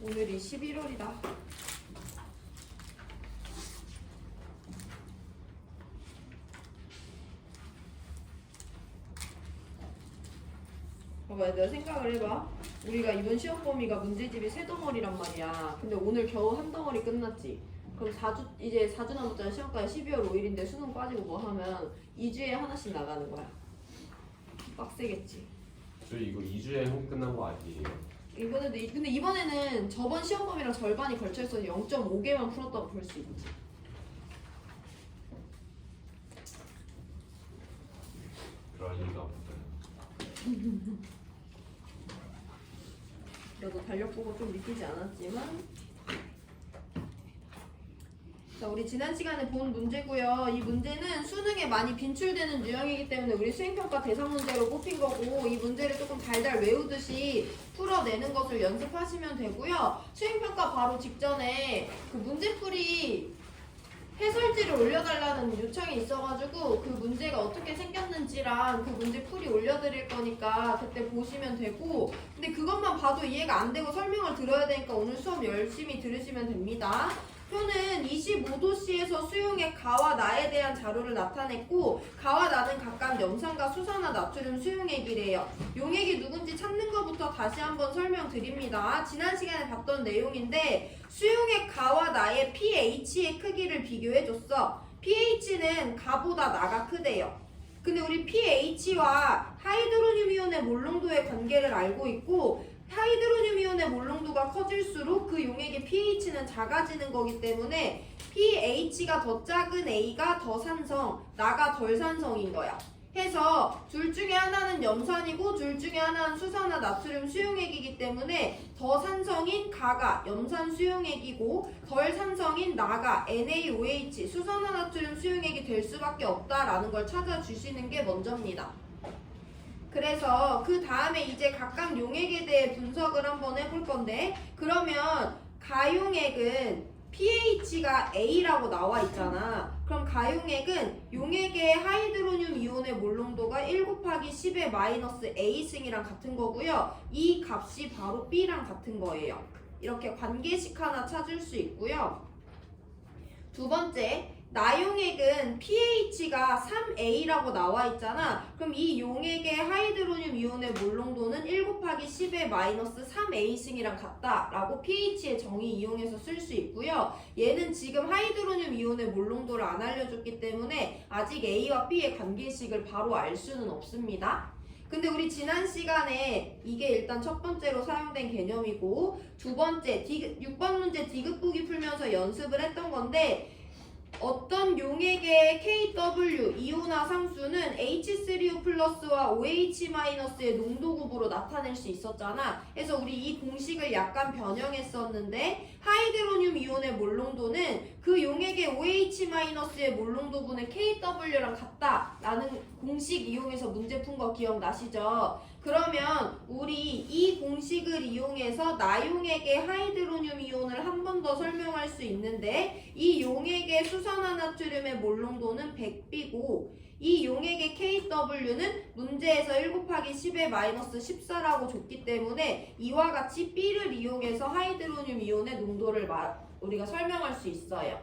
오늘이 11월이다. 봐봐, 얘들아 생각을 해봐. 우리가 이번 시험 범위가 문제집이 3덩어리란 말이야. 근데 오늘 겨우 한 덩어리 끝났지. 그럼 4주, 이제 4주 남았잖아. 시험까지 12월 5일인데 수능 빠지고 뭐 하면 2주에 하나씩 나가는 거야. 빡세겠지. 저 이거 2주에 끝난 거 아니에요? 근데 이번에는 저번 시험 범위랑 절반이 걸쳐있어서 0.5개만 풀었다고 볼 수 있지. 그럴 리가 없어요. 너도 달력 보고 좀 믿기지 않았지만. 자, 우리 지난 시간에 본 문제고요. 이 문제는 수능에 많이 빈출되는 유형이기 때문에 우리 수행평가 대상 문제로 뽑힌 거고, 이 문제를 조금 달달 외우듯이 풀어내는 것을 연습하시면 되고요. 수행평가 바로 직전에 그 문제풀이 해설지를 올려달라는 요청이 있어가지고 그 문제가 어떻게 생겼는지랑 그 문제풀이 올려드릴 거니까 그때 보시면 되고, 근데 그것만 봐도 이해가 안 되고 설명을 들어야 되니까 오늘 수업 열심히 들으시면 됩니다. 표는 25도씨에서 수용액 가와 나에 대한 자료를 나타냈고, 가와 나는 각각 염산과 수산화 나트륨 수용액이래요. 용액이 누군지 찾는 것부터 다시 한번 설명드립니다. 지난 시간에 봤던 내용인데 수용액 가와 나의 pH의 크기를 비교해줬어. pH는 가보다 나가 크대요. 근데 우리 pH와 하이드로늄 이온의 몰농도의 관계를 알고 있고, 하이드로늄 이온의 몰농도가 커질수록 그 용액의 pH는 작아지는 거기 때문에 pH가 더 작은 A가 더 산성, 나가 덜 산성인 거야. 해서 둘 중에 하나는 염산이고 둘 중에 하나는 수산화 나트륨 수용액이기 때문에 더 산성인 가가 염산 수용액이고 덜 산성인 나가 NaOH 수산화 나트륨 수용액이 될 수밖에 없다라는 걸 찾아주시는 게 먼저입니다. 그래서 그 다음에 이제 각각 용액에 대해 분석을 한번 해볼 건데, 그러면 가용액은 pH가 A라고 나와 있잖아. 그럼 가용액은 용액의 하이드로늄 이온의 몰농도가 1 곱하기 10의 마이너스 A승이랑 같은 거고요. 이 값이 바로 B랑 같은 거예요. 이렇게 관계식 하나 찾을 수 있고요. 두 번째, 나용액은 pH가 3A라고 나와 있잖아. 그럼 이 용액의 하이드로늄 이온의 몰농도는 1 곱하기 10의 마이너스 3A승이랑 같다라고 pH의 정의 이용해서 쓸 수 있고요. 얘는 지금 하이드로늄 이온의 몰농도를 안 알려줬기 때문에 아직 A와 B의 관계식을 바로 알 수는 없습니다. 근데 우리 지난 시간에 이게 일단 첫 번째로 사용된 개념이고, 두 번째 6번 문제 디귿보기 풀면서 연습을 했던 건데, 어떤 용액의 KW 이온화 상수는 H3O 플러스와 OH 마이너스의 농도급으로 나타낼 수 있었잖아. 그래서 우리 이 공식을 약간 변형했었는데, 하이드로늄 이온의 몰농도는 그 용액의 OH 마이너스의 몰농도분의 KW랑 같다라는 공식 이용해서 문제 푼 거 기억나시죠? 그러면 우리 이 공식을 이용해서 나용액의 하이드로늄 이온을 한 번 더 설명할 수 있는데, 이 용액의 수산화 나트륨의 몰농도는 100B고 이 용액의 KW는 문제에서 1 곱하기 10의 마이너스 14라고 줬기 때문에 이와 같이 B를 이용해서 하이드로늄 이온의 농도를 우리가 설명할 수 있어요.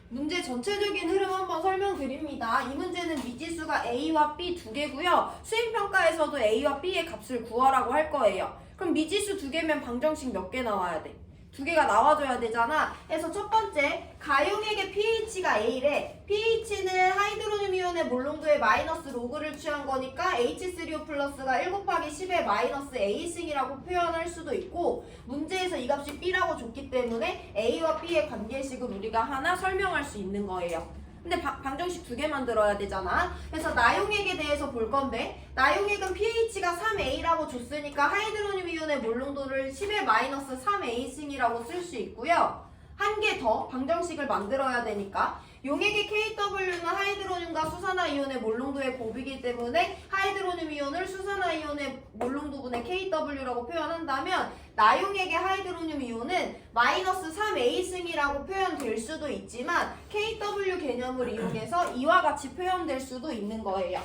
문제 전체적인 흐름 한번 설명드립니다. 이 문제는 미지수가 A와 B 두 개고요. 수행평가에서도 A와 B의 값을 구하라고 할 거예요. 그럼 미지수 두 개면 방정식 몇 개 나와야 돼? 두 개가 나와줘야 되잖아. 그래서 첫 번째, 가용액의 pH가 A래. pH는 하이드로늄 이온의 몰농도의 마이너스 로그를 취한 거니까 H3O 플러스가 1 곱하기 10의 마이너스 A승이라고 표현할 수도 있고, 문제에서 이 값이 B라고 줬기 때문에 A와 B의 관계식을 우리가 하나 설명할 수 있는 거예요. 근데 방정식 두 개 만들어야 되잖아. 그래서 나용액에 대해서 볼 건데, 나용액은 pH가 3A라고 줬으니까 하이드로늄 이온의 몰농도를 10의 마이너스 3A승이라고 쓸 수 있고요. 한 개 더 방정식을 만들어야 되니까, 용액의 KW는 하이드로늄과 수산화 이온의 몰농도의 곱이기 때문에 하이드로늄 이온을 수산화 이온의 몰농도분의 KW라고 표현한다면, 나용액의 하이드로늄 이온은 마이너스 3A승이라고 표현될 수도 있지만 KW 개념을 이용해서 이와 같이 표현될 수도 있는 거예요.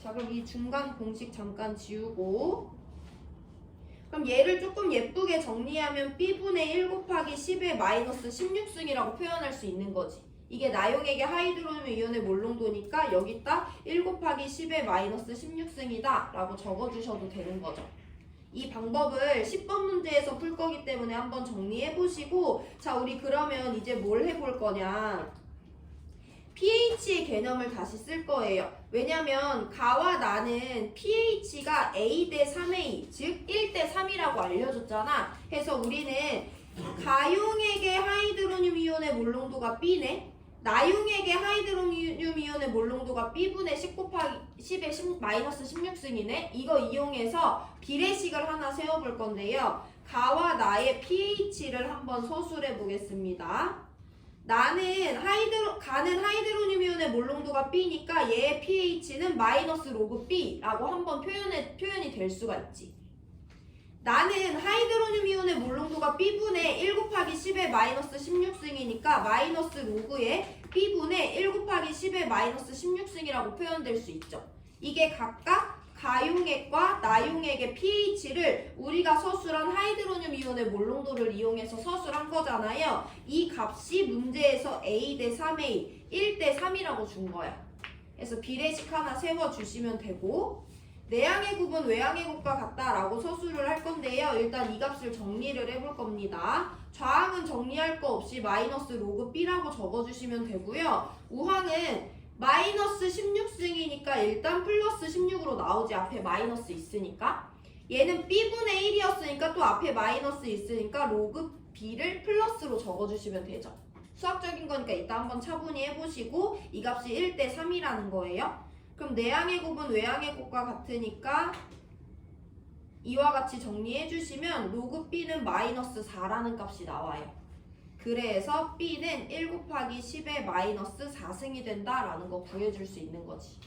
자, 그럼 이 중간 공식 잠깐 지우고, 그럼 그럼 얘를 조금 예쁘게 정리하면 B분의 1 곱하기 10의 마이너스 16승이라고 표현할 수 있는 거지. 이게 나용액의 하이드로늄 이온의 몰농도니까 여기다 1 곱하기 10의 마이너스 16승이다 라고 적어주셔도 되는 거죠. 이 방법을 10번 문제에서 풀 거기 때문에 한번 정리해 보시고, 자, 우리 그러면 이제 뭘 해볼 거냐, pH의 개념을 다시 쓸 거예요. 왜냐면 가와 나는 pH가 A 대 3A, 즉 1대 3이라고 알려줬잖아. 그래서 우리는 가용액의 하이드로늄 이온의 몰농도가 B네, 나용액의 하이드로늄 이온의 몰농도가 B분의 10 곱하기 10의 마이너스 16승이네. 이거 이용해서 비례식을 하나 세워볼 건데요. 가와 나의 pH를 한번 서술해 보겠습니다. 가는 하이드로늄 이온의 몰농도가 B니까 얘의 pH는 마이너스 로그 B라고 한번 표현이 될 수가 있지. 나는 하이드로늄 이온의 몰농도가 B분의 1 곱하기 10의 마이너스 16승이니까 마이너스 로그의 B분의 1 곱하기 10의 마이너스 16승이라고 표현될 수 있죠. 이게 각각 가용액과 나용액의 pH를 우리가 서술한 하이드로늄 이온의 몰농도를 이용해서 서술한 거잖아요. 이 값이 문제에서 A 대 3A, 1대 3이라고 준 거야. 그래서 비례식 하나 세워주시면 되고, 내항의 곱은 외항의 곱과 같다라고 서술을 할 건데요. 일단 이 값을 정리를 해볼 겁니다. 좌항은 정리할 거 없이 마이너스 로그 B라고 적어주시면 되고요. 우항은 마이너스 16승이니까 일단 플러스 16으로 나오지, 앞에 마이너스 있으니까. 얘는 B분의 1이었으니까 또 앞에 마이너스 있으니까 로그 B를 플러스로 적어주시면 되죠. 수학적인 거니까 이따 한번 차분히 해보시고, 이 값이 1대 3이라는 거예요. 그럼 내항의 곱은 외항의 곱과 같으니까 이와 같이 정리해 주시면 로그 B는 마이너스 4라는 값이 나와요. 그래서 B는 1 곱하기 10의 마이너스 4승이 된다라는 거 구해줄 수 있는 거지.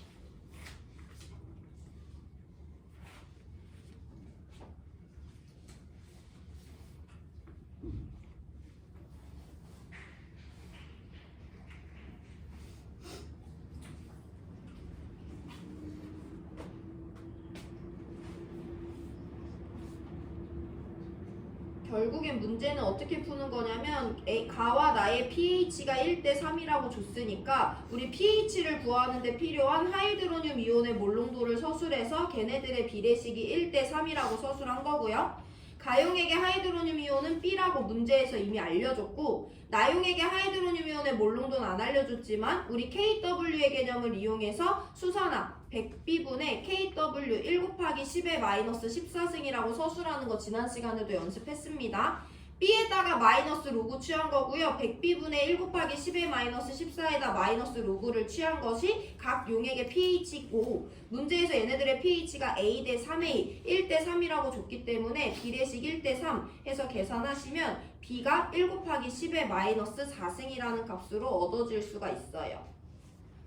결국엔 문제는 어떻게 푸는 거냐면, 가와 나의 pH가 1대 3이라고 줬으니까 우리 pH를 구하는 데 필요한 하이드로늄 이온의 몰농도를 서술해서 걔네들의 비례식이 1대 3이라고 서술한 거고요. 가용액의 하이드로늄 이온은 B라고 문제에서 이미 알려줬고, 나용액의 하이드로늄 이온의 몰농도는 안 알려줬지만 우리 KW의 개념을 이용해서 수산화 100B분의 KW 1 곱하기 10의 마이너스 14승이라고 서술하는 거 지난 시간에도 연습했습니다. B에다가 마이너스 로그 취한 거고요. 100B분의 1 곱하기 10의 마이너스 14에다 마이너스 로그를 취한 것이 각 용액의 pH고, 문제에서 얘네들의 pH가 A 대 3A, 1대 3이라고 줬기 때문에 비례식 1대 3 해서 계산하시면 B가 1 곱하기 10의 마이너스 4승이라는 값으로 얻어질 수가 있어요.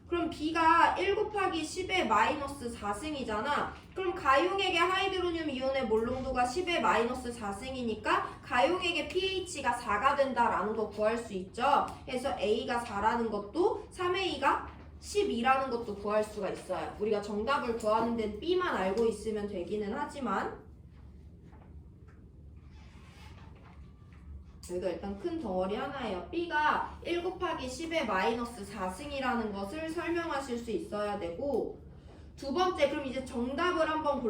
그럼 B가 1 곱하기 10의 마이너스 4승이잖아. 그럼 가용액의 하이드로늄 이온의 몰농도가 10의 마이너스 4승이니까 가용액의 pH가 4가 된다라는 거 구할 수 있죠. 그래서 A가 4라는 것도 3A가 12라는 것도 구할 수가 있어요. 우리가 정답을 구하는 데는 B만 알고 있으면 되기는 하지만, 여기가 일단 큰 덩어리 하나예요. B가 1 곱하기 10의 마이너스 4승이라는 것을 설명하실 수 있어야 되고, 두 번째, 그럼 이제 정답을 한번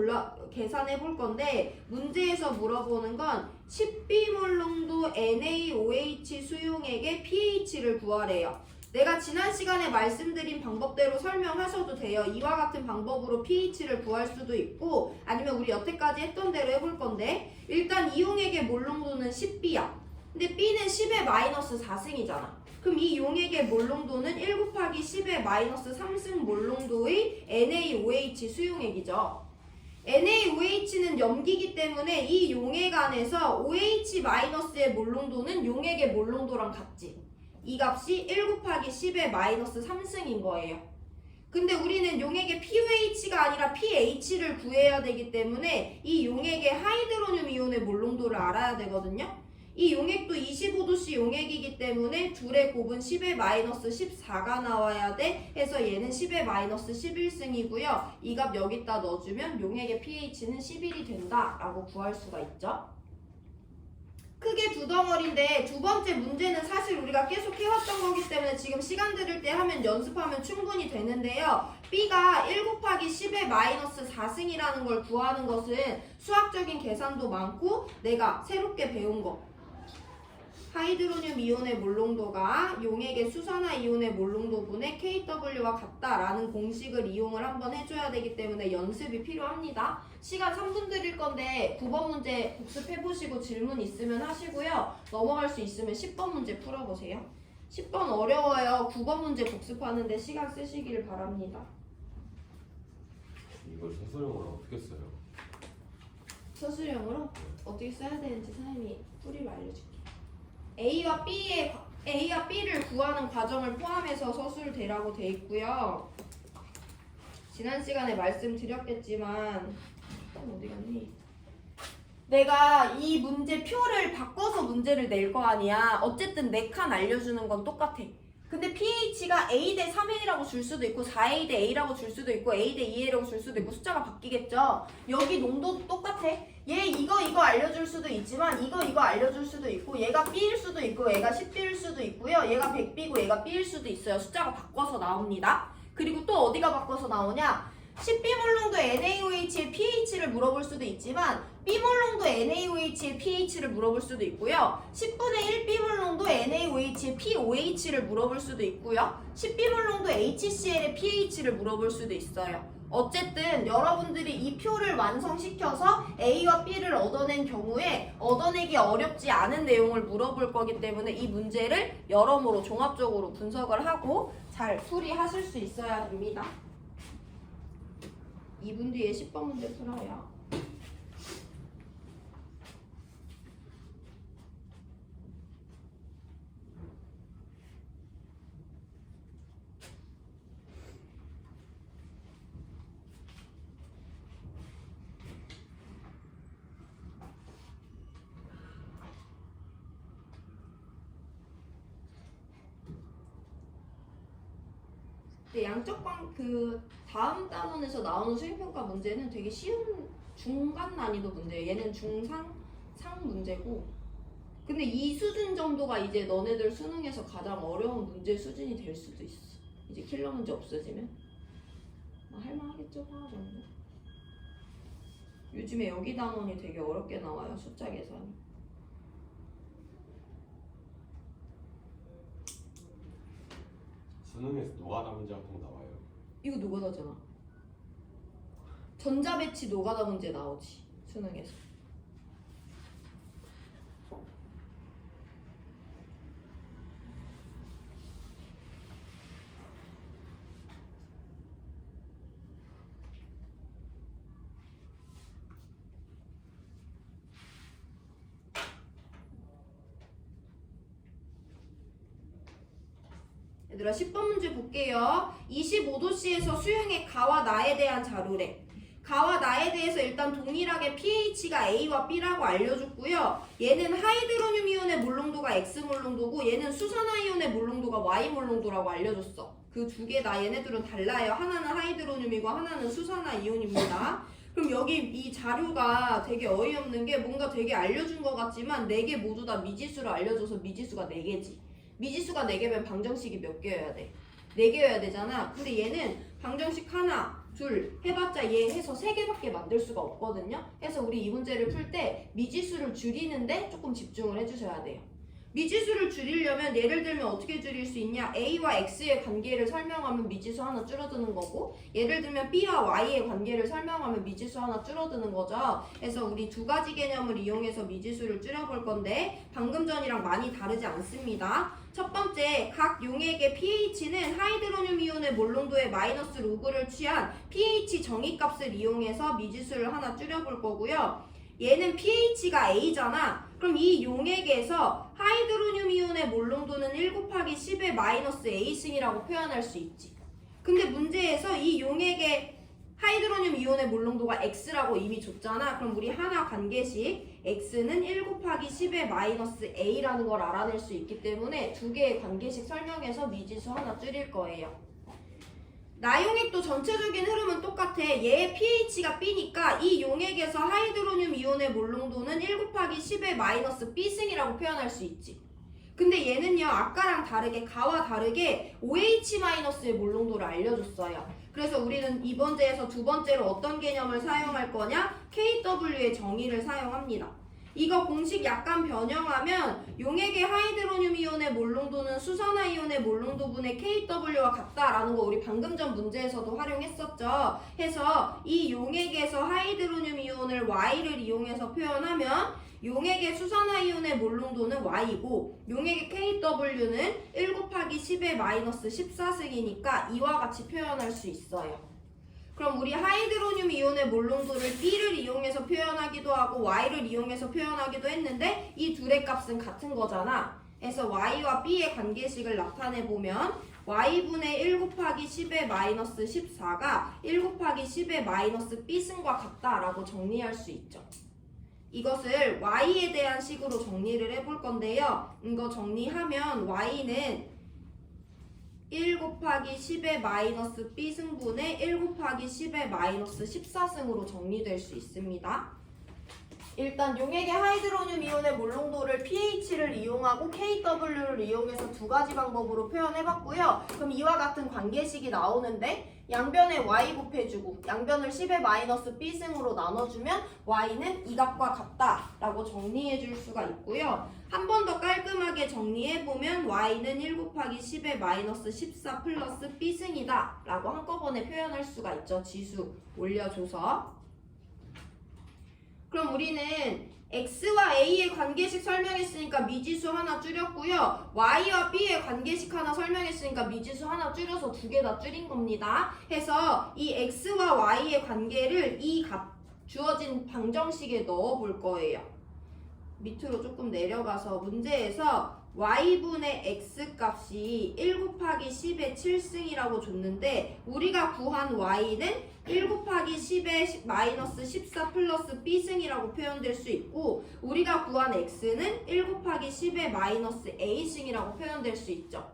계산해 볼 건데, 문제에서 물어보는 건 10B몰농도 NaOH 수용액의 pH를 구하래요. 내가 지난 시간에 말씀드린 방법대로 설명하셔도 돼요. 이와 같은 방법으로 pH를 구할 수도 있고, 아니면 우리 여태까지 했던 대로 해볼 건데, 일단 이 용액의 몰농도는 10B야. 근데 B는 10의 마이너스 4승이잖아. 그럼 이 용액의 몰농도는 1 곱하기 10의 마이너스 3승 몰농도의 NaOH 수용액이죠. NaOH는 염기이기 때문에 이 용액 안에서 OH-의 몰농도는 용액의 몰농도랑 같지. 이 값이 1 곱하기 10의 마이너스 3승인 거예요. 근데 우리는 용액의 pH가 아니라 pH를 구해야 되기 때문에 이 용액의 하이드로늄 이온의 몰농도를 알아야 되거든요. 이 용액도 25도씨 용액이기 때문에 둘의 곱은 10의 마이너스 14가 나와야 돼. 해서 얘는 10의 마이너스 11승이고요. 이 값 여기다 넣어주면 용액의 pH는 11이 된다라고 구할 수가 있죠. 크게 두 덩어리인데 두 번째 문제는 사실 우리가 계속 해왔던 거기 때문에 지금 시간 들을 때 하면 연습하면 충분히 되는데요. B가 1 곱하기 10의 마이너스 4승이라는 걸 구하는 것은 수학적인 계산도 많고 내가 새롭게 배운 거 하이드로늄 이온의 몰농도가 용액의 수산화 이온의 몰농도분의 KW와 같다라는 공식을 이용을 한번 해줘야 되기 때문에 연습이 필요합니다. 시간 3분 드릴 건데 9번 문제 복습해보시고 질문 있으면 하시고요. 넘어갈 수 있으면 10번 문제 풀어보세요. 10번 어려워요. 9번 문제 복습하는데 시간 쓰시길 바랍니다. 이걸 서술형으로 어떻게 써요? 서술형으로 어떻게 써야 되는지 선생님이 뿌리로 알려줄게요. A와 B를 구하는 과정을 포함해서 서술대라고 돼 있고요. 지난 시간에 말씀드렸겠지만 어디 갔니? 내가 이 문제 표를 바꿔서 문제를 낼 거 아니야. 어쨌든 4칸 알려주는 건 똑같아. 근데 pH가 A 대 3A라고 줄 수도 있고 4A 대 A라고 줄 수도 있고 A 대 2A라고 줄 수도 있고 숫자가 바뀌겠죠. 여기 농도도 똑같아. 얘 이거 알려줄 수도 있지만 이거 알려줄 수도 있고 얘가 B일 수도 있고 얘가 10B일 수도 있고요. 얘가 100B고 얘가 B일 수도 있어요. 숫자가 바꿔서 나옵니다. 그리고 또 어디가 바꿔서 나오냐? 10B몰농도 NaOH의 pH를 물어볼 수도 있지만 B몰농도 NaOH의 pH를 물어볼 수도 있고요. 10분의 1B몰농도 NaOH의 pOH를 물어볼 수도 있고요. 10B몰농도 HCl의 pH를 물어볼 수도 있어요. 어쨌든 여러분들이 이 표를 완성시켜서 A와 B를 얻어낸 경우에 얻어내기 어렵지 않은 내용을 물어볼 거기 때문에 이 문제를 여러모로 종합적으로 분석을 하고 잘 풀이하실 수 있어야 됩니다. 2분 뒤에 10번 문제 풀어요. 양적 그 다음 단원에서 나오는 수행평가 문제는 되게 쉬운 중간 난이도 문제예요. 얘는 중상 문제고. 근데 이 수준 정도가 이제 너네들 수능에서 가장 어려운 문제 수준이 될 수도 있어. 이제 킬러 문제 없어지면 할만하겠죠, 하나 정도. 요즘에 여기 단원이 되게 어렵게 나와요, 숫자 계산이. 수능에서 노가다 문제 꼭 나와요. 이거 노가다잖아. 전자배치 노가다 문제 나오지, 수능에서. 얘들아 10번 문제 볼게요. 25도씨에서 수용의 가와 나에 대한 자료래. 가와 나에 대해서 일단 동일하게 pH가 A와 B라고 알려줬고요. 얘는 하이드로늄 이온의 몰농도가 X 몰농도고 얘는 수산화 이온의 몰농도가 Y 몰농도라고 알려줬어. 그 두 개 다 얘네들은 달라요. 하나는 하이드로늄이고 하나는 수산화 이온입니다. 그럼 여기 이 자료가 되게 어이없는 게 뭔가 되게 알려준 것 같지만 4개 모두 다 미지수를 알려줘서 미지수가 4개지. 미지수가 4개면 방정식이 몇 개여야 돼? 4개여야 되잖아. 근데 얘는 방정식 하나, 둘 해봤자 얘 해서 3개밖에 만들 수가 없거든요. 그래서 우리 이 문제를 풀 때 미지수를 줄이는데 조금 집중을 해주셔야 돼요. 미지수를 줄이려면 예를 들면 어떻게 줄일 수 있냐? A와 X의 관계를 설명하면 미지수 하나 줄어드는 거고 예를 들면 B와 Y의 관계를 설명하면 미지수 하나 줄어드는 거죠. 그래서 우리 두 가지 개념을 이용해서 미지수를 줄여볼 건데 방금 전이랑 많이 다르지 않습니다. 첫 번째, 각 용액의 pH는 하이드로늄 이온의 몰농도의 마이너스 로그를 취한 pH 정의값을 이용해서 미지수를 하나 줄여볼 거고요. 얘는 pH가 A잖아. 그럼 이 용액에서 하이드로늄 이온의 몰농도는 1 곱하기 10의 마이너스 A승이라고 표현할 수 있지. 근데 문제에서 이 용액의 하이드로늄 이온의 몰롱도가 X라고 이미 줬잖아. 그럼 우리 하나 관계식 X는 1 곱하기 10의 마이너스 A라는 걸 알아낼 수 있기 때문에 두 개의 관계식 설명해서 미지수 하나 줄일 거예요. 나용액도 전체적인 흐름은 똑같아. 얘의 pH가 B니까 이 용액에서 하이드로늄 이온의 몰롱도는 1 곱하기 10의 마이너스 B승이라고 표현할 수 있지. 근데 얘는요, 아까랑 다르게, 가와 다르게 OH-의 몰롱도를 알려줬어요. 그래서 우리는 이번 제에서 두 번째로 어떤 개념을 사용할 거냐? KW의 정의를 사용합니다. 이거 공식 약간 변형하면 용액의 하이드로늄 이온의 몰롱도는 수산화 이온의 몰롱도분의 KW와 같다라는 거 우리 방금 전 문제에서도 활용했었죠. 해서 이 용액에서 하이드로늄 이온을 Y를 이용해서 표현하면 용액의 수산화 이온의 몰롱도는 Y이고 용액의 KW는 1 곱하기 10의 마이너스 14승이니까 이와 같이 표현할 수 있어요. 그럼 우리 하이드로늄 이온의 몰롱도를 B를 이용해서 표현하기도 하고 Y를 이용해서 표현하기도 했는데 이 둘의 값은 같은 거잖아. 그래서 Y와 B의 관계식을 나타내보면 Y분의 1 곱하기 10의 마이너스 14가 1 곱하기 10의 마이너스 B승과 같다라고 정리할 수 있죠. 이것을 Y에 대한 식으로 정리를 해볼 건데요. 이거 정리하면 Y는 1 곱하기 10의 마이너스 B승분의 1 곱하기 10의 마이너스 14승으로 정리될 수 있습니다. 일단 용액의 하이드로늄 이온의 몰롱도를 pH를 이용하고 KW를 이용해서 두 가지 방법으로 표현해봤고요. 그럼 이와 같은 관계식이 나오는데 양변에 y 곱해주고 양변을 10의 마이너스 b승으로 나눠주면 y는 이 값과 같다라고 정리해줄 수가 있고요. 한 번 더 깔끔하게 정리해보면 y는 1 곱하기 10의 마이너스 14 플러스 b승이다 라고 한꺼번에 표현할 수가 있죠. 지수 올려줘서. 그럼 우리는 X와 A의 관계식 설명했으니까 미지수 하나 줄였고요. Y와 B의 관계식 하나 설명했으니까 미지수 하나 줄여서 두 개 다 줄인 겁니다. 해서 이 X와 Y의 관계를 이 주어진 방정식에 넣어 볼 거예요. 밑으로 조금 내려가서 문제에서 y분의 x 값이 1 곱하기 10의 7승이라고 줬는데 우리가 구한 y는 1 곱하기 10의 마이너스 14 플러스 b승이라고 표현될 수 있고 우리가 구한 x는 1 곱하기 10의 마이너스 a승이라고 표현될 수 있죠.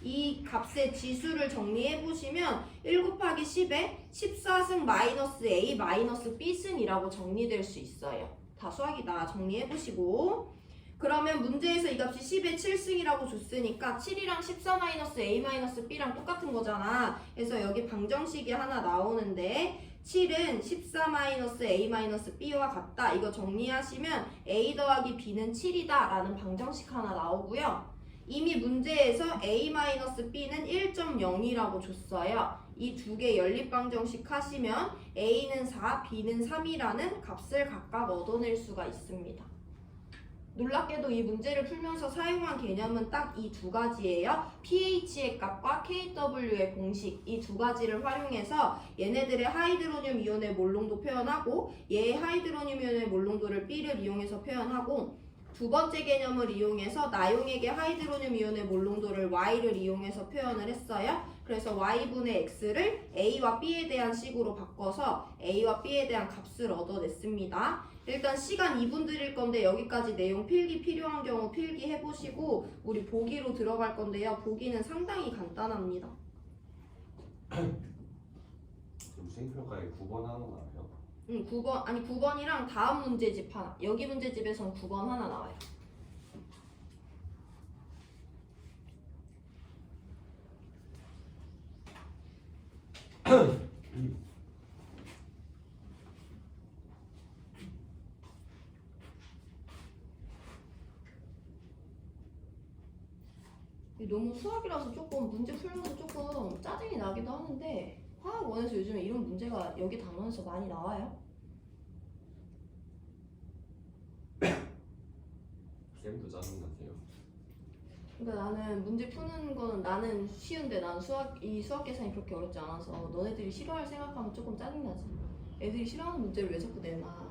이 값의 지수를 정리해 보시면 1 곱하기 10의 14승 마이너스 a 마이너스 b승이라고 정리될 수 있어요. 다 수학이다. 정리해 보시고 그러면 문제에서 이 값이 10의 7승이라고 줬으니까 7이랑 14-a-b랑 똑같은 거잖아. 그래서 여기 방정식이 하나 나오는데 7은 14-a-b와 같다. 이거 정리하시면 a 더하기 b는 7이다 라는 방정식 하나 나오고요. 이미 문제에서 a-b는 1.0이라고 줬어요. 이 두 개 연립방정식 하시면 a는 4, b는 3이라는 값을 각각 얻어낼 수가 있습니다. 놀랍게도 이 문제를 풀면서 사용한 개념은 딱 이 두 가지예요. pH의 값과 KW의 공식 이 두 가지를 활용해서 얘네들의 하이드로늄 이온의 몰롱도 표현하고 얘의 하이드로늄 이온의 몰롱도를 B를 이용해서 표현하고 두 번째 개념을 이용해서 나용액의 하이드로늄 이온의 몰롱도를 Y를 이용해서 표현을 했어요. 그래서 Y분의 X를 A와 B에 대한 식으로 바꿔서 A와 B에 대한 값을 얻어냈습니다. 일단 시간 2분 드릴 건데 여기까지 내용 필기 필요한 경우 필기 해보시고 우리 보기로 들어갈 건데요. 보기는 상당히 간단합니다. 수행평가에 9번 하나 나와요? 9번, 아니 9번이랑 다음 문제집 하나. 여기 문제집에선 9번 하나 나와요. 너무 수학이라서 조금 문제 풀면서 조금 짜증이 나기도 하는데 화학원에서 요즘에 이런 문제가 여기 단원에서 많이 나와요. 쌤도 짜증나세요? 그러니까 나는 문제 푸는 거는 나는 쉬운데 난 수학 계산이 그렇게 어렵지 않아서 너네들이 싫어할 생각하면 조금 짜증나지. 애들이 싫어하는 문제를 왜 자꾸 내나.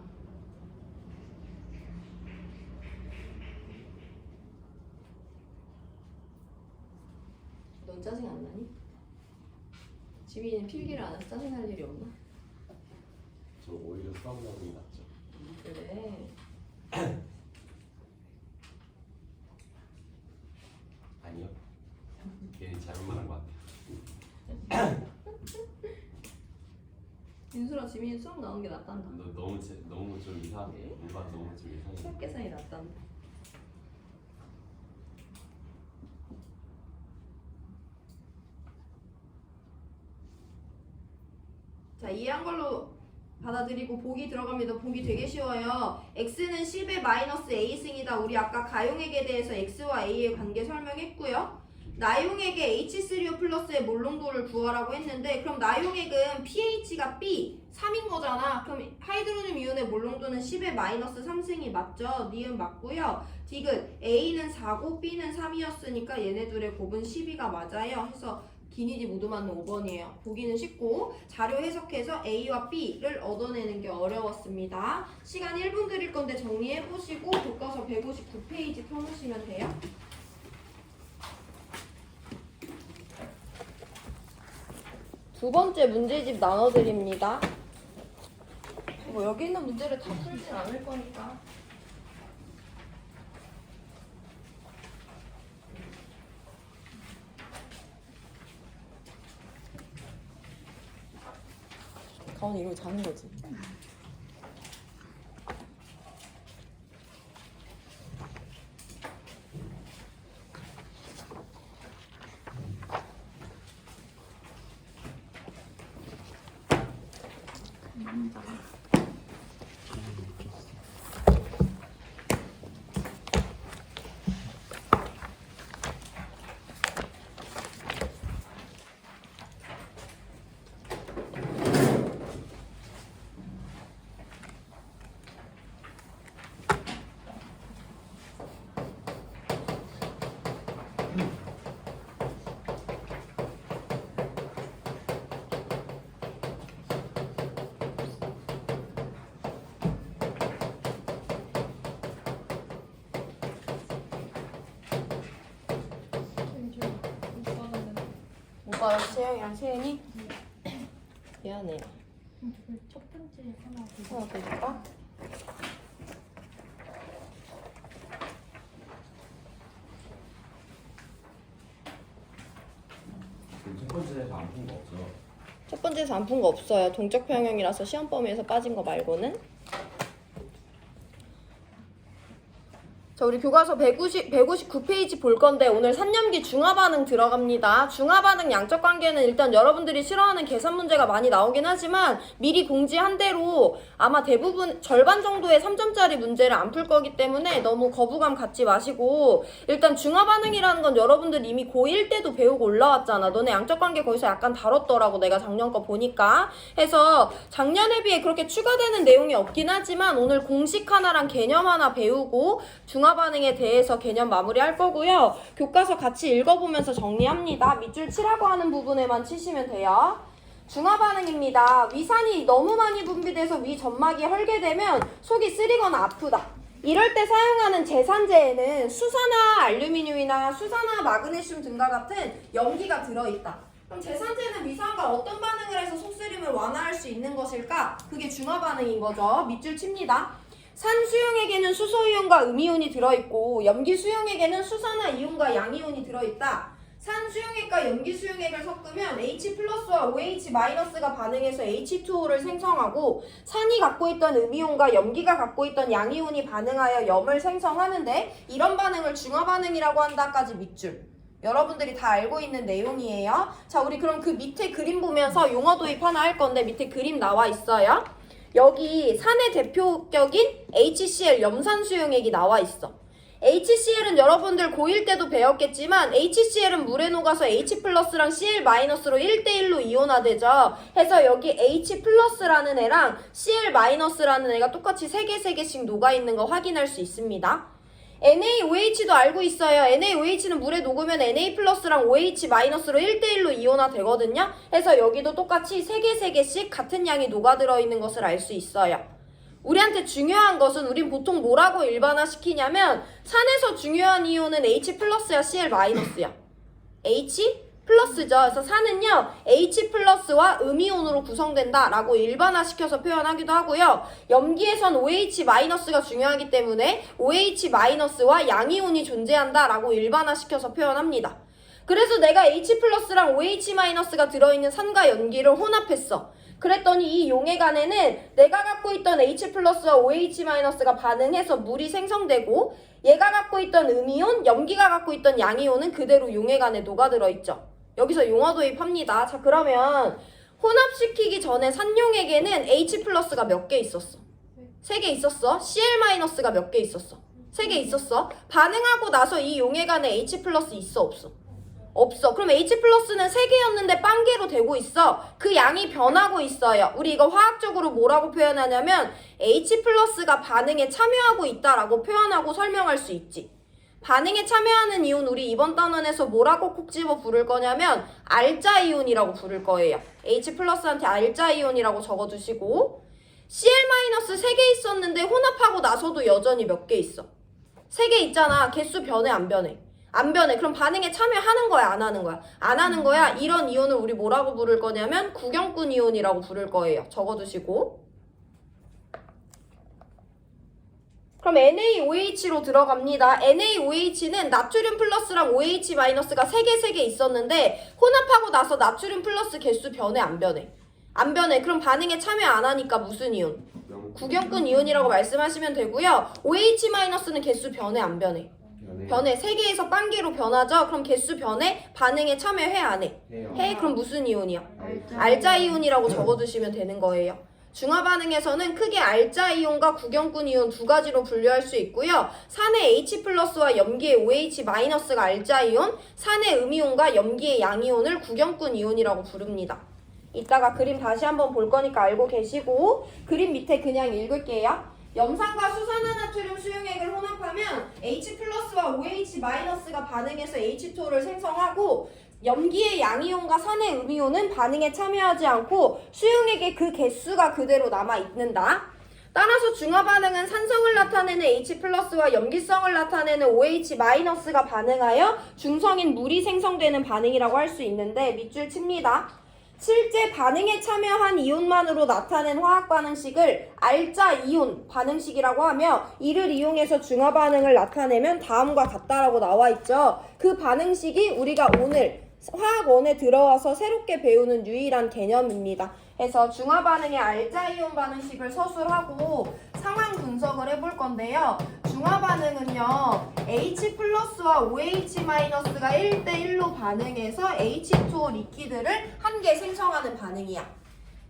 넌 짜증 안 나니? 지민이는 필기를 안 해서 짜증날 일이 없나? 저 오히려 수학 나오는 게 낫죠. 그래. 아니요. 괜히 잘못 말한 것 같아요. 윤수랑 지민이 수학 나오는 게 낫단다. 너 너무 좀 이상해. 뭔가 너무 좀 이상해. 수학 계산이 낫단다. 자, 이해한 걸로 받아들이고 보기 들어갑니다. 보기 되게 쉬워요. x는 10의 마이너스 a승이다. 우리 아까 가용액에 대해서 x와 a의 관계 설명했고요. 나용액의 H3O 플러스의 몰농도를 구하라고 했는데, 그럼 나용액은 pH가 B 3인 거잖아. 그럼 하이드로늄 이온의 몰농도는 10의 마이너스 3승이 맞죠? 니은 맞고요. 디귿 A는 4고 B는 3이었으니까 얘네 둘의 곱은 12가 맞아요. 해서 기니지 모두 맞는 5번이에요. 보기는 쉽고 자료 해석해서 A와 B를 얻어내는 게 어려웠습니다. 시간 1분 드릴 건데 정리해보시고 교과서 159페이지 펴놓으시면 돼요. 두 번째 문제집 나눠드립니다. 뭐 여기 있는 문제를 다 풀진 않을 거니까. 가온이 이러고 자는 거지. 오빠랑 채영이랑 세은이? 미안해. 첫 번째 하나 하나 더 줄까? 첫 번째에서 안 푼 거 없죠? 첫 번째에서 안 푼 거 없어요. 동적 평형이라서 시험 범위에서 빠진 거 말고는. 자, 우리 교과서 159페이지 볼 건데 오늘 산염기 중화반응 들어갑니다. 중화반응 양적 관계는 일단 여러분들이 싫어하는 계산 문제가 많이 나오긴 하지만 미리 공지한 대로 아마 대부분 절반 정도의 3점짜리 문제를 안 풀 거기 때문에 너무 거부감 갖지 마시고, 일단 중화반응이라는 건 여러분들 이미 고1 때도 배우고 올라왔잖아. 너네 양적 관계 거기서 약간 다뤘더라고, 내가 작년 거 보니까. 해서 작년에 비해 그렇게 추가되는 내용이 없긴 하지만 오늘 공식 하나랑 개념 하나 배우고 중화반응에 대해서 개념 마무리할 거고요. 교과서 같이 읽어보면서 정리합니다. 밑줄 치라고 하는 부분에만 치시면 돼요. 중화반응입니다. 위산이 너무 많이 분비돼서 위 점막이 헐게 되면 속이 쓰리거나 아프다. 이럴 때 사용하는 제산제에는 수산화 알루미늄이나 수산화 마그네슘 등과 같은 염기가 들어있다. 그럼 제산제는 위산과 어떤 반응을 해서 속쓰림을 완화할 수 있는 것일까? 그게 중화반응인 거죠. 밑줄 칩니다. 산 수용액에는 수소이온과 음이온이 들어있고 염기 수용액에는 수산화 이온과 양이온이 들어있다. 산 수용액과 염기 수용액을 섞으면 H 플러스와 OH 마이너스가 반응해서 H2O를 생성하고 산이 갖고 있던 음이온과 염기가 갖고 있던 양이온이 반응하여 염을 생성하는데 이런 반응을 중화반응이라고 한다까지 밑줄. 여러분들이 다 알고 있는 내용이에요. 자, 우리 그럼 그 밑에 그림 보면서 용어 도입 하나 할 건데 밑에 그림 나와 있어요. 여기 산의 대표격인 HCl 염산 수용액이 나와 있어. HCl은 여러분들 고1 때도 배웠겠지만 HCl은 물에 녹아서 H 플러스랑 Cl 마이너스로 1대1로 이온화되죠. 해서 여기 H 플러스라는 애랑 Cl 마이너스라는 애가 똑같이 3개씩 녹아있는 거 확인할 수 있습니다. NaOH도 알고 있어요. NaOH는 물에 녹으면 Na 플러스랑 OH 마이너스로 1대1로 이온화 되거든요. 해서 여기도 똑같이 3개씩 같은 양이 녹아들어 있는 것을 알 수 있어요. 우리한테 중요한 것은 우린 보통 뭐라고 일반화시키냐면 산에서 중요한 이온은 H 플러스야 Cl 마이너스야? H 플러스죠. 그래서 산은요 H 플러스와 음이온으로 구성된다 라고 일반화시켜서 표현하기도 하고요. 염기에선 OH 마이너스가 중요하기 때문에 OH 마이너스와 양이온이 존재한다 라고 일반화시켜서 표현합니다. 그래서 내가 H 플러스랑 OH 마이너스가 들어있는 산과 염기를 혼합했어. 그랬더니 이 용액안에는 내가 갖고 있던 H 플러스와 OH 마이너스가 반응해서 물이 생성되고 얘가 갖고 있던 음이온, 염기가 갖고 있던 양이온은 그대로 용액안에 녹아들어 있죠. 여기서 용화 도입합니다. 자, 그러면 혼합시키기 전에 산용액에는 H 플러스가 몇 개 있었어? 3개 있었어. Cl 마이너스가 몇 개 있었어? 3개 있었어. 반응하고 나서 이 용액안에 H 플러스 있어 없어? 없어. 그럼 H 플러스는 3개였는데 빵개로 되고 있어. 그 양이 변하고 있어요. 우리 이거 화학적으로 뭐라고 표현하냐면 H 플러스가 반응에 참여하고 있다라고 표현하고 설명할 수 있지. 반응에 참여하는 이온 우리 이번 단원에서 뭐라고 콕 집어 부를 거냐면 알자 이온이라고 부를 거예요. H 플러스한테 알자 이온이라고 적어주시고 Cl 마이너스 3개 있었는데 혼합하고 나서도 여전히 몇 개 있어? 3개 있잖아. 개수 변해 안 변해? 안 변해. 그럼 반응에 참여하는 거야 안 하는 거야? 안 하는 거야. 이런 이온을 우리 뭐라고 부를 거냐면 구경꾼 이온이라고 부를 거예요. 적어두시고 그럼 NaOH로 들어갑니다. NaOH는 나트륨 플러스랑 OH 마이너스가 3개 있었는데 혼합하고 나서 나트륨 플러스 개수 변해 안 변해? 안 변해. 그럼 반응에 참여 안 하니까 무슨 이온? 구경꾼 이온이라고 말씀하시면 되고요. OH 마이너스는 개수 변해 안 변해? 변해. 3개에서 빵개로 변하죠? 그럼 개수 변해? 반응에 참여해 안 해? 해. 그럼 무슨 이온이야? 알자 이온이라고 적어두시면 되는 거예요. 중화 반응에서는 크게 알자 이온과 구경꾼 이온 두 가지로 분류할 수 있고요. 산의 H 플러스와 염기의 OH 마이너스가 알자 이온, 산의 음이온과 염기의 양이온을 구경꾼 이온이라고 부릅니다. 이따가 그림 다시 한번 볼 거니까 알고 계시고 그림 밑에 그냥 읽을게요. 염산과 수산화나트륨 수용액을 혼합하면 H 플러스와 OH 마이너스가 반응해서 H2를 생성하고 염기의 양이온과 산의 음이온은 반응에 참여하지 않고 수용액의 그 개수가 그대로 남아있는다. 따라서 중화 반응은 산성을 나타내는 H 플러스와 염기성을 나타내는 OH 마이너스가 반응하여 중성인 물이 생성되는 반응이라고 할 수 있는데 밑줄 칩니다. 실제 반응에 참여한 이온만으로 나타낸 화학 반응식을 알자 이온 반응식이라고 하며 이를 이용해서 중화 반응을 나타내면 다음과 같다라고 나와 있죠. 그 반응식이 우리가 오늘 화학원에 들어와서 새롭게 배우는 유일한 개념입니다. 그래서 중화 반응의 알자 이온 반응식을 서술하고 상황 분석을 해볼 건데요. 중화 반응은요, H 플러스와 OH 마이너스가 1대1로 반응해서 H2O 리퀴드를 한 개 생성하는 반응이야.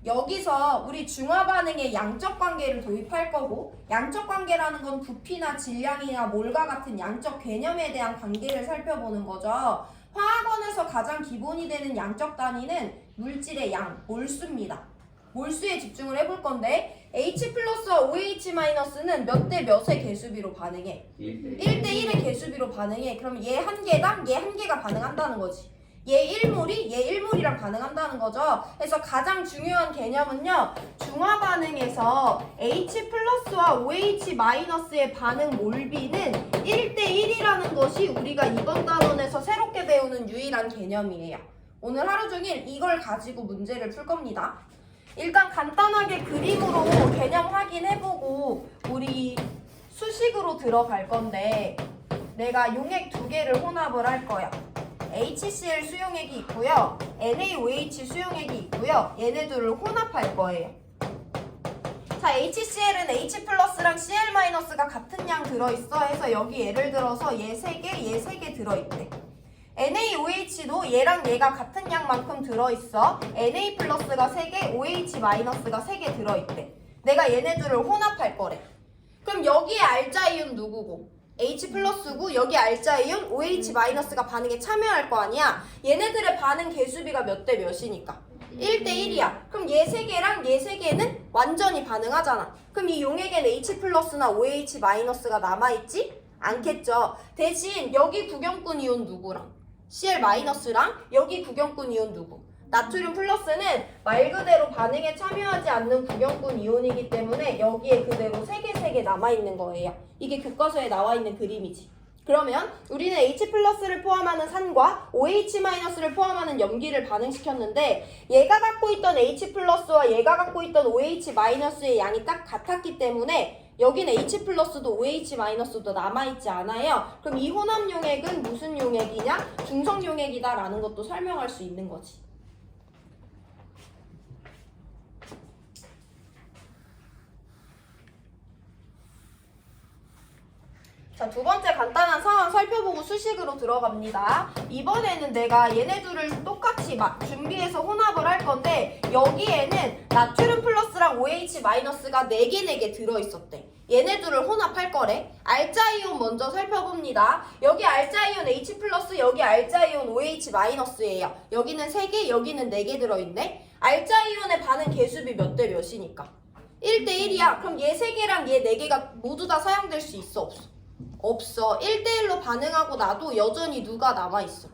여기서 우리 중화 반응에 양적 관계를 도입할 거고, 양적 관계라는 건 부피나 질량이나 몰과 같은 양적 개념에 대한 관계를 살펴보는 거죠. 화학원에서 가장 기본이 되는 양적 단위는 물질의 양, 몰수입니다. 몰수에 집중을 해볼 건데 H 플러스와 OH 마이너스는 몇 대 몇의 개수비로 반응해? 1대1의 개수비로 반응해. 그럼 얘 한 개당 얘 한 개가 반응한다는 거지. 얘 1몰이 얘 1몰이랑 반응한다는 거죠. 그래서 가장 중요한 개념은요, 중화 반응에서 H 플러스와 OH 마이너스의 반응 몰비는 1대1이라는 것이 우리가 이번 단원에서 새롭게 배우는 유일한 개념이에요. 오늘 하루 종일 이걸 가지고 문제를 풀 겁니다. 일단 간단하게 그림으로 개념 확인해보고 우리 수식으로 들어갈 건데 내가 용액 2개를 혼합을 할 거야. HCl 수용액이 있고요. NaOH 수용액이 있고요. 얘네들을 혼합할 거예요. 자, HCl은 H 플러스랑 Cl 마이너스가 같은 양 들어있어 해서 여기 예를 들어서 얘 3개, 얘 3개 들어있대. NaOH도 얘랑 얘가 같은 양만큼 들어있어. Na 플러스가 3개, OH 마이너스가 3개 들어있대. 내가 얘네들을 혼합할 거래. 그럼 여기에 알자 이온 누구고? H 플러스고 여기 알자 이온 OH 마이너스가 반응에 참여할 거 아니야. 얘네들의 반응 개수비가 몇 대 몇이니까? 1대1이야. 그럼 얘 3개랑 얘 3개는 완전히 반응하잖아. 그럼 이 용액엔 H 플러스나 OH 마이너스가 남아있지? 않겠죠. 대신 여기 구경꾼 이온 누구랑? Cl 마이너스랑 여기 구경꾼 이온 누구? 나트륨 플러스는 말 그대로 반응에 참여하지 않는 구경꾼 이온이기 때문에 여기에 그대로 3개 남아있는 거예요. 이게 교과서에 나와 있는 그림이지. 그러면 우리는 H+를 포함하는 산과 OH-를 포함하는 염기를 반응시켰는데 얘가 갖고 있던 H+와 얘가 갖고 있던 OH-의 양이 딱 같았기 때문에 여기는 H+도 OH-도 남아있지 않아요. 그럼 이 혼합 용액은 무슨 용액이냐? 중성 용액이다 라는 것도 설명할 수 있는 거지. 자, 두 번째 간단한 상황 살펴보고 수식으로 들어갑니다. 이번에는 내가 얘네 둘을 똑같이 준비해서 혼합을 할 건데 여기에는 나트륨 플러스랑 OH-가 4개 들어있었대. 얘네 둘을 혼합할 거래. 알자이온 먼저 살펴봅니다. 여기 알자이온 H+, 여기 알자이온 OH-예요. 여기는 3개, 여기는 4개 들어있네. 알자이온의 반응 개수비 몇 대 몇이니까? 1대1이야. 그럼 얘 3개랑 얘 4개가 모두 다 사용될 수 있어, 없어? 없어. 1대1로 반응하고 나도 여전히 누가 남아있어?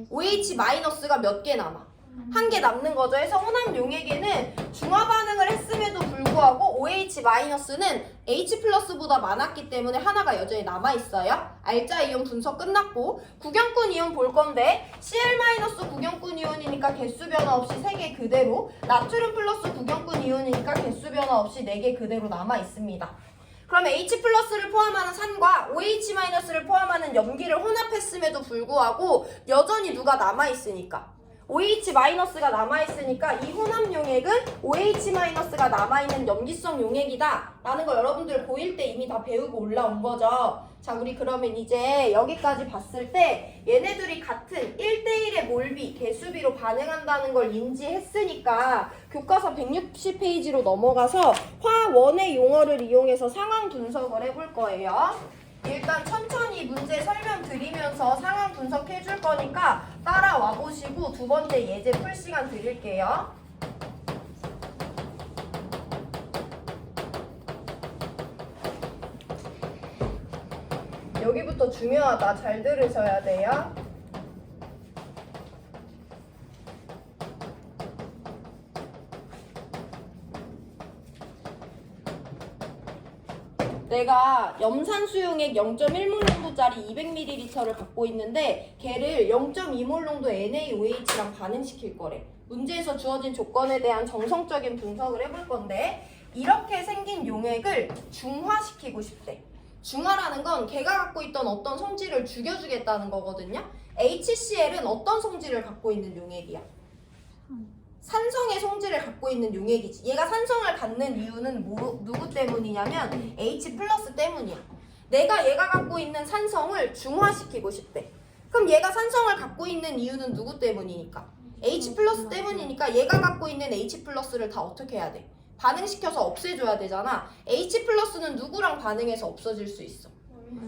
OH-가 몇 개 남아? 1개 남는 거죠. 해서 혼합 용액에는 중화 반응을 했음에도 불구하고 OH-는 H+보다 많았기 때문에 하나가 여전히 남아있어요. 알자이온 분석 끝났고 구경꾼 이온 볼 건데 Cl- 구경꾼 이온이니까 개수 변화 없이 3개 그대로, 나트륨 플러스 구경꾼 이온이니까 개수 변화 없이 4개 그대로 남아있습니다. 그럼 H+를 포함하는 산과 OH-를 포함하는 염기를 혼합했음에도 불구하고 여전히 누가 남아있으니까 OH-가 남아있으니까 이 혼합 용액은 OH-가 남아있는 염기성 용액이다 라는 거 여러분들 고1 때 이미 다 배우고 올라온 거죠. 자, 우리 그러면 이제 여기까지 봤을 때 얘네들이 같은 1대1의 몰비, 개수비로 반응한다는 걸 인지했으니까 교과서 160페이지로 넘어가서 화1의 용어를 이용해서 상황 분석을 해볼 거예요. 일단 천천히 문제 설명드리면서 상황 분석해 줄 거니까 따라와 보시고 두 번째 예제 풀 시간 드릴게요. 여기부터 중요하다. 잘 들으셔야 돼요. 내가 염산수용액 0.1몰 농도짜리 200ml를 갖고 있는데 걔를 0.2몰 농도 NaOH랑 반응시킬 거래. 문제에서 주어진 조건에 대한 정성적인 분석을 해볼 건데 이렇게 생긴 용액을 중화시키고 싶대. 중화라는 건 걔가 갖고 있던 어떤 성질을 죽여주겠다는 거거든요. HCl은 어떤 성질을 갖고 있는 용액이야? 산성의 성질을 갖고 있는 용액이지. 얘가 산성을 갖는 이유는 누구 때문이냐면 H+ 때문이야. 내가 얘가 갖고 있는 산성을 중화시키고 싶대. 그럼 얘가 산성을 갖고 있는 이유는 누구 때문이니까? H+ 때문이니까 얘가 갖고 있는 H+를 다 어떻게 해야 돼? 반응시켜서 없애줘야 되잖아. H+는 누구랑 반응해서 없어질 수 있어?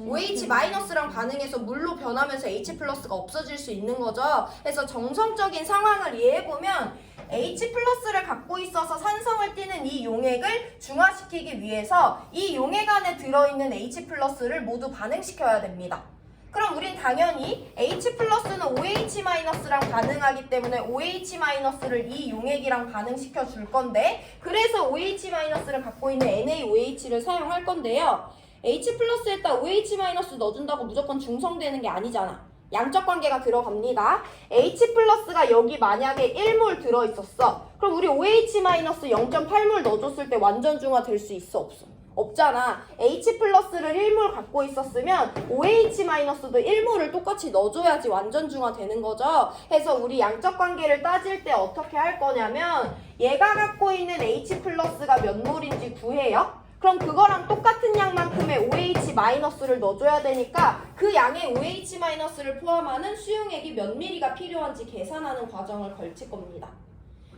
OH-랑 반응해서 물로 변하면서 H+가 없어질 수 있는 거죠. 그래서 정성적인 상황을 이해해보면 H+를 갖고 있어서 산성을 띠는 이 용액을 중화시키기 위해서 이 용액 안에 들어있는 H+를 모두 반응시켜야 됩니다. 그럼 우린 당연히 H+는 OH-랑 반응하기 때문에 OH-를 이 용액이랑 반응시켜 줄 건데 그래서 OH-를 갖고 있는 NaOH를 사용할 건데요. H+에다 OH- 넣어준다고 무조건 중성되는 게 아니잖아. 양적 관계가 들어갑니다. H+가 여기 만약에 1몰 들어있었어. 그럼 우리 OH- 0.8몰 넣어줬을 때 완전 중화 될 수 있어? 없어? 없잖아. H+를 1몰 갖고 있었으면 OH-도 1몰을 똑같이 넣어줘야지 완전 중화 되는 거죠. 그래서 우리 양적 관계를 따질 때 어떻게 할 거냐면 얘가 갖고 있는 H+가 몇 몰인지 구해요. 그럼 그거랑 똑같은 양만큼의 OH-를 넣어줘야 되니까 그 양의 OH-를 포함하는 수용액이 몇 미리가 필요한지 계산하는 과정을 걸칠 겁니다.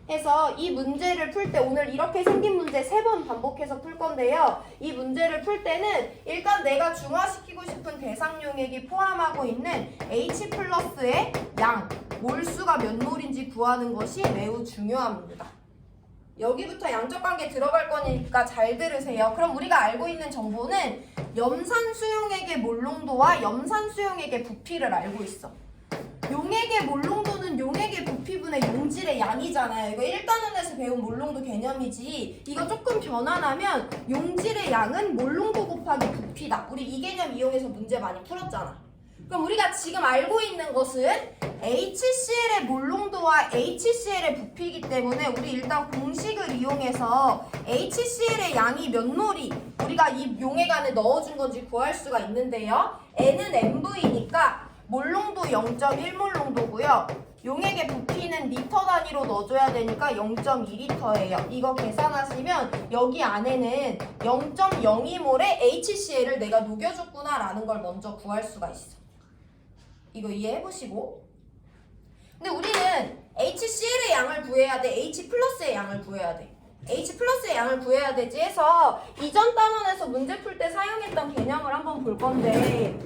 해서 이 문제를 풀 때 오늘 이렇게 생긴 문제 3번 반복해서 풀 건데요. 이 문제를 풀 때는 일단 내가 중화시키고 싶은 대상 용액이 포함하고 있는 H+의 양, 몰수가 몇 몰인지 구하는 것이 매우 중요합니다. 여기부터 양적 관계 들어갈 거니까 잘 들으세요. 그럼 우리가 알고 있는 정보는 염산 수용액의 몰 농도와 염산 수용액의 부피를 알고 있어. 용액의 몰농도는 용액의 부피분의 용질의 양이잖아요. 이거 1단원에서 배운 몰농도 개념이지. 이거 조금 변환하면 용질의 양은 몰농도 곱하기 부피다. 우리 이 개념 이용해서 문제 많이 풀었잖아. 그럼 우리가 지금 알고 있는 것은 HCl의 몰농도와 HCl의 부피이기 때문에 우리 일단 공식을 이용해서 HCl의 양이 몇 몰이 우리가 이 용액 안에 넣어준 건지 구할 수가 있는데요. N은 MV니까 몰농도 0.1몰농도고요. 용액의 부피는 리터 단위로 넣어줘야 되니까 0.2리터예요. 이거 계산하시면 여기 안에는 0.02몰의 HCl을 내가 녹여줬구나라는 걸 먼저 구할 수가 있어. 이거 이해해보시고. 근데 우리는 HCl의 양을 구해야 돼? H 플러스의 양을 구해야 돼? H 플러스의 양을 구해야 되지 해서 이전 단원에서 문제 풀 때 사용했던 개념을 한번 볼 건데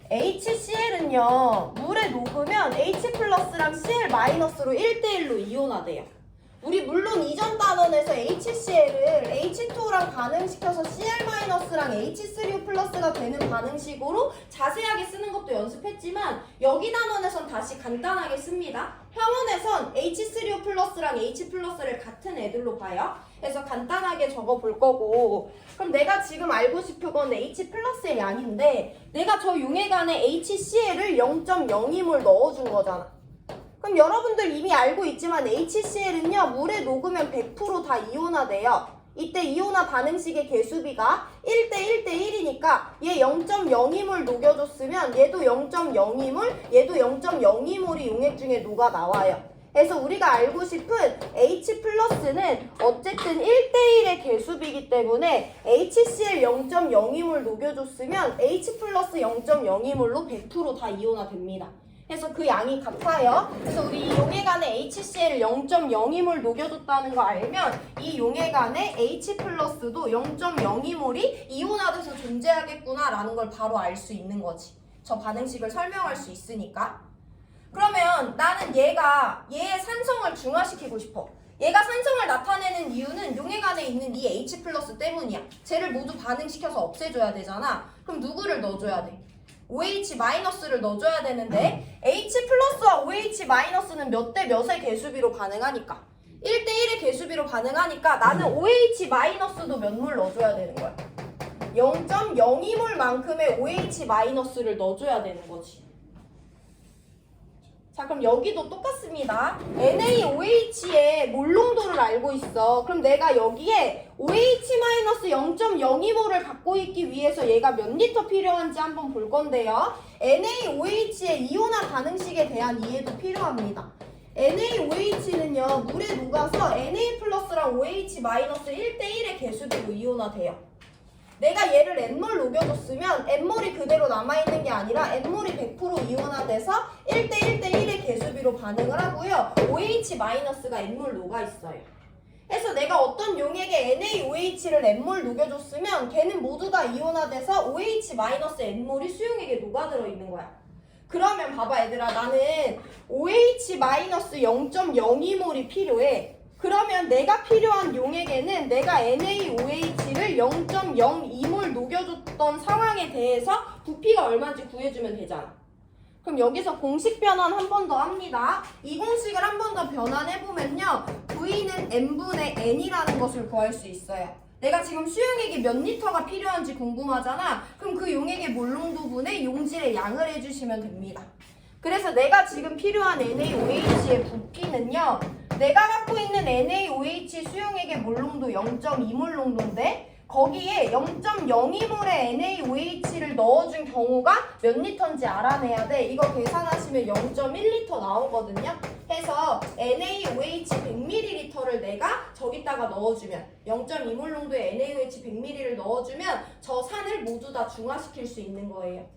HCl은요 물에 녹으면 H 플러스랑 Cl 마이너스로 1대1로 이온화돼요. 우리 물론 이전 단원에서 HCl을 H2랑 반응시켜서 Cl-랑 H3O 플러스가 되는 반응식으로 자세하게 쓰는 것도 연습했지만 여기 단원에선 다시 간단하게 씁니다. 평원에선 H3O 플러스랑 H 플러스를 같은 애들로 봐요. 그래서 간단하게 적어 볼 거고 그럼 내가 지금 알고 싶은 건 H 플러스의 양인데 내가 저 용액 안에 HCl을 0.02몰 넣어준 거잖아. 그럼 여러분들 이미 알고 있지만 HCl은요 물에 녹으면 100% 다 이온화돼요. 이때 이온화 반응식의 개수비가 1대1대1이니까 얘 0.02몰 녹여줬으면 얘도 0.02몰 얘도 0.02몰이 용액 중에 녹아 나와요. 그래서 우리가 알고 싶은 H 플러스는 어쨌든 1대1의 개수비이기 때문에 HCl 0.02몰 녹여줬으면 H 플러스 0.02몰로 100% 다 이온화됩니다. 그래서 그 양이 같아요. 그래서 우리 이 용액 안에 HCl을 0.02몰 녹여줬다는 거 알면 이 용액 안에 H 플러스도 0.02몰이 이온화돼서 존재하겠구나라는 걸 바로 알 수 있는 거지. 저 반응식을 설명할 수 있으니까. 그러면 나는 얘의 산성을 중화시키고 싶어. 얘가 산성을 나타내는 이유는 용액 안에 있는 이 H 플러스 때문이야. 쟤를 모두 반응시켜서 없애줘야 되잖아. 그럼 누구를 넣어줘야 돼? OH-를 넣어줘야 되는데 H 플러스와 OH-는 몇 대 몇의 개수비로 반응하니까 1대1의 개수비로 반응하니까 나는 OH-도 몇 몰 넣어줘야 되는 거야. 0.02몰만큼의 OH-를 넣어줘야 되는 거지. 자 그럼 여기도 똑같습니다. NaOH의 몰농도를 알고 있어. 그럼 내가 여기에 OH-0.02몰을 갖고 있기 위해서 얘가 몇 리터 필요한지 한번 볼 건데요. NaOH의 이온화 반응식에 대한 이해도 필요합니다. NaOH는요 물에 녹아서 Na 플러스랑 OH 마이너스 1대1의 개수비로 이온화돼요. 내가 얘를 N몰 녹여줬으면 N몰이 그대로 남아있는 게 아니라 N몰이 100% 이온화돼서 1대1대1의 개수비로 반응을 하고요. OH-가 N몰 녹아있어요. 그래서 내가 어떤 용액에 NaOH를 N몰 녹여줬으면 걔는 모두 다 이온화돼서 OH-N몰이 수용액에 녹아들어 있는 거야. 그러면 봐봐 얘들아 나는 OH-0.02몰이 필요해. 그러면 내가 필요한 용액에는 내가 NaOH를 0.02몰 녹여줬던 상황에 대해서 부피가 얼마인지 구해주면 되잖아. 그럼 여기서 공식 변환 한 번 더 합니다. 이 공식을 한 번 더 변환해보면요. V는 N분의 N이라는 것을 구할 수 있어요. 내가 지금 수용액이 몇 리터가 필요한지 궁금하잖아. 그럼 그 용액의 몰농도분의 용질의 양을 해주시면 됩니다. 그래서 내가 지금 필요한 NaOH의 부피는요. 내가 갖고 있는 NaOH 수용액의 몰농도 0.2몰 농도인데 거기에 0.02몰의 NaOH를 넣어준 경우가 몇 리터인지 알아내야 돼. 이거 계산하시면 0.1리터 나오거든요. 해서 NaOH 100ml를 내가 저기다가 넣어주면 0.2몰 농도의 NaOH 100ml를 넣어주면 저 산을 모두 다 중화시킬 수 있는 거예요.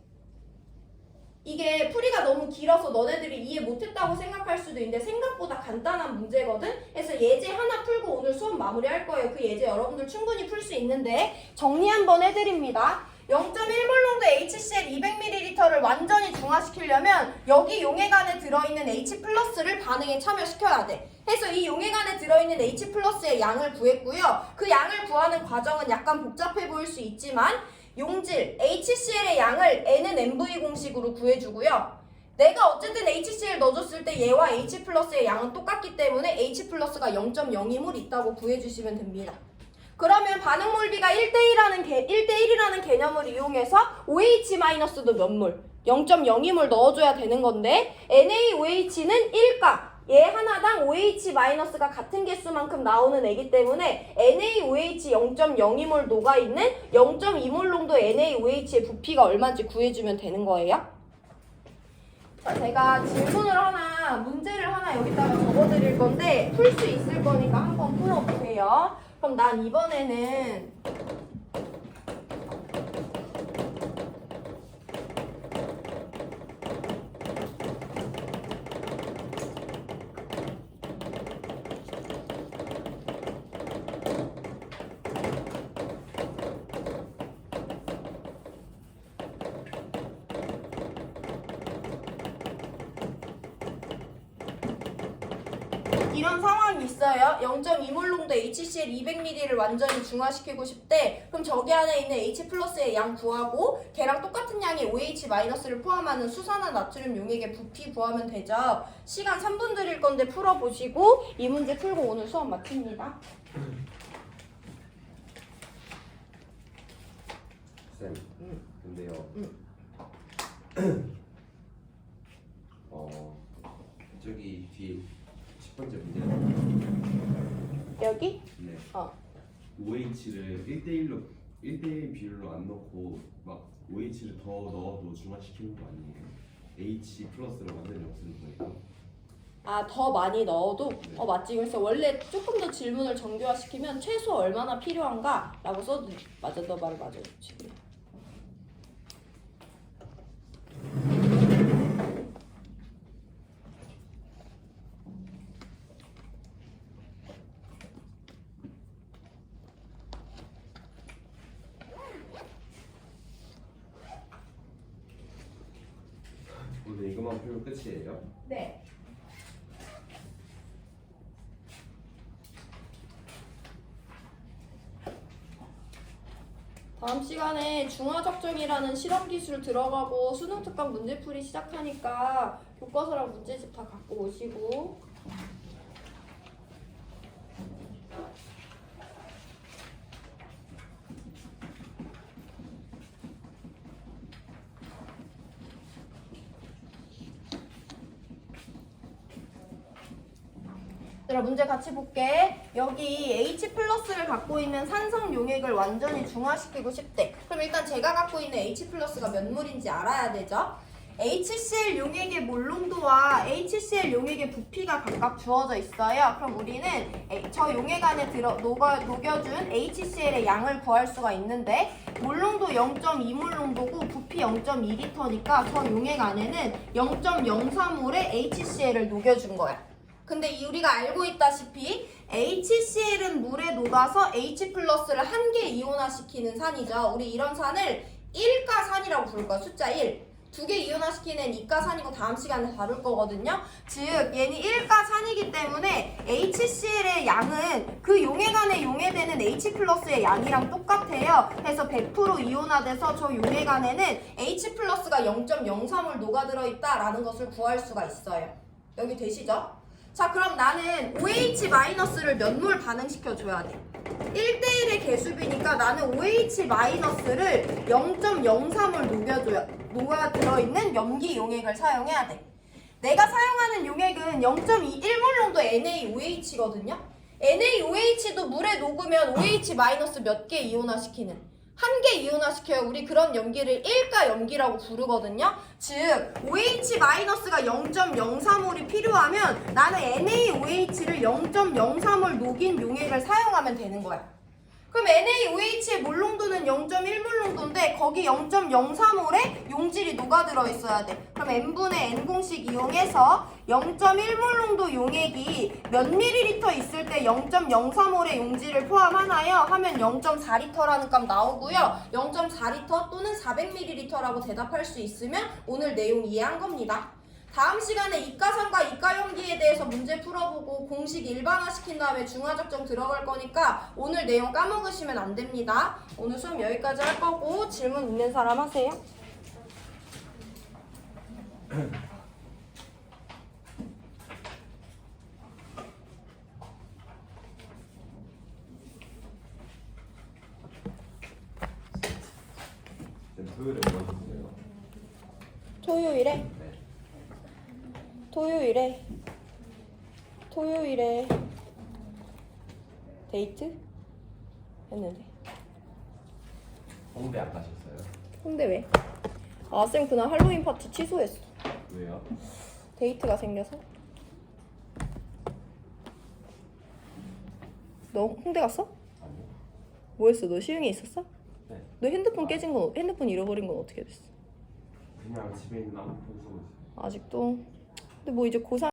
이게 풀이가 너무 길어서 너네들이 이해 못했다고 생각할 수도 있는데 생각보다 간단한 문제거든? 그래서 예제 하나 풀고 오늘 수업 마무리할 거예요. 그 예제 여러분들 충분히 풀 수 있는데 정리 한번 해드립니다. 0.1몰 농도 HCl 200ml를 완전히 중화시키려면 여기 용액 안에 들어있는 H 플러스를 반응에 참여시켜야 돼. 해서 이 용액 안에 들어있는 H 플러스의 양을 구했고요. 그 양을 구하는 과정은 약간 복잡해 보일 수 있지만 용질 HCl의 양을 N은 MV 공식으로 구해주고요. 내가 어쨌든 HCl 넣어줬을 때 얘와 H 플러스의 양은 똑같기 때문에 H 플러스가 0.02몰 있다고 구해주시면 됩니다. 그러면 반응 몰비가 1대1이라는 개념을 이용해서 OH-도 몇 몰? 0.02몰 넣어줘야 되는 건데 NaOH는 1가 얘 하나당 OH-가 같은 개수만큼 나오는 애기 때문에 NaOH 0.02몰 녹아있는 0.2몰 농도 NaOH의 부피가 얼마인지 구해주면 되는 거예요. 자, 제가 문제를 하나 여기다가 적어드릴 건데 풀 수 있을 거니까 한번 풀어보세요. 그럼 난 이번에는 이런 상황이 있어요. 0.2몰 농도 HCl 200ml를 완전히 중화시키고 싶대. 그럼 저기 안에 있는 H 플러스의 양 구하고 걔랑 똑같은 양의 OH-를 포함하는 수산화 나트륨 용액의 부피 구하면 되죠. 시간 3분 드릴 건데 풀어보시고 이 문제 풀고 오늘 수업 마칩니다. 쌤. 근데요. 저기 뒤에 10번째 문제. 여기? 네. OH를 1대1 비율로 안 넣고 막 OH를 더 넣어도 중화시키는 거 아니에요? H 플러스를 완전히 없애는 거니까. 아, 더 많이 넣어도? 맞지. 그래서 원래 조금 더 질문을 정교화시키면 최소 얼마나 필요한가? 라고 써도 맞아. 너 말이 맞아. 지금. 오늘 이것만 풀면 끝이에요? 네. 다음 시간에 중화적정이라는 실험 기술 들어가고 수능 특강 문제풀이 시작하니까 교과서랑 문제집 다 갖고 오시고. 얘들아 문제 같이 볼게. 여기 H 플러스를 갖고 있는 산성 용액을 완전히 중화시키고 싶대. 그럼 일단 제가 갖고 있는 H 플러스가 몇 몰인지 알아야 되죠? HCl 용액의 몰농도와 HCl 용액의 부피가 각각 주어져 있어요. 그럼 우리는 저 용액 안에 녹여준 HCl의 양을 구할 수가 있는데 몰농도 0.2몰 농도고 부피 0.2리터니까 저 용액 안에는 0.03몰의 HCl을 녹여준 거야. 근데 우리가 알고 있다시피 HCl은 물에 녹아서 H 플러스를 한 개 이온화시키는 산이죠. 우리 이런 산을 1가산이라고 부를 거야. 숫자 1. 2개 이온화시키는 2가산이고 다음 시간에 다룰 거거든요. 즉 얘는 1가산이기 때문에 HCl의 양은 그 용액 안에 용해되는 H 플러스의 양이랑 똑같아요. 그래서 100% 이온화돼서 저 용액 안에는 H 플러스가 0.03을 녹아들어 있다라는 것을 구할 수가 있어요. 여기 되시죠? 자, 그럼 나는 OH-를 몇 몰 반응시켜줘야 돼? 1대1의 개수비니까 나는 OH-를 0.03을 녹아들어있는 염기 용액을 사용해야 돼. 내가 사용하는 용액은 0.21몰 정도 NaOH거든요? NaOH도 물에 녹으면 OH- 몇 개 이온화시키는? 한 개 이온화시켜요. 우리 그런 염기를 1가 염기라고 부르거든요. 즉 OH-가 0.03몰이 필요하면 나는 NaOH를 0.03몰 녹인 용액을 사용하면 되는 거야. 그럼 NaOH의 몰농도는 0.1몰 농도인데 거기 0.03몰의 용질이 녹아들어 있어야 돼. 그럼 n분의 n 공식 이용해서 0.1몰 농도 용액이 몇 ml 있을 때 0.03몰의 용질을 포함하나요? 하면 0.4L라는 값 나오고요. 0.4L 또는 400ml라고 대답할 수 있으면 오늘 내용 이해한 겁니다. 다음 시간에 이가산과 이가염기에 대해서 문제 풀어보고 공식 일반화시킨 다음에 중화적정 들어갈 거니까 오늘 내용 까먹으시면 안 됩니다. 오늘 수업 여기까지 할 거고 질문 있는 사람 하세요. 오셨어요? 토요일에? 네. 토요일에 데이트? 했는데. 홍대 안 가셨어요? 근데 왜? 아, 쌤 그날 할로윈 파티 취소했어. 왜요? 데이트가 생겨서. 너 홍대 갔어? 아니요. 뭐 했어? 너 시흥에 있었어? 네. 너 핸드폰 잃어버린 건 어떻게 됐어? 그냥 집에 있는 아무것도 쓰고 있어요. 아직도? 근데 뭐 이제 고3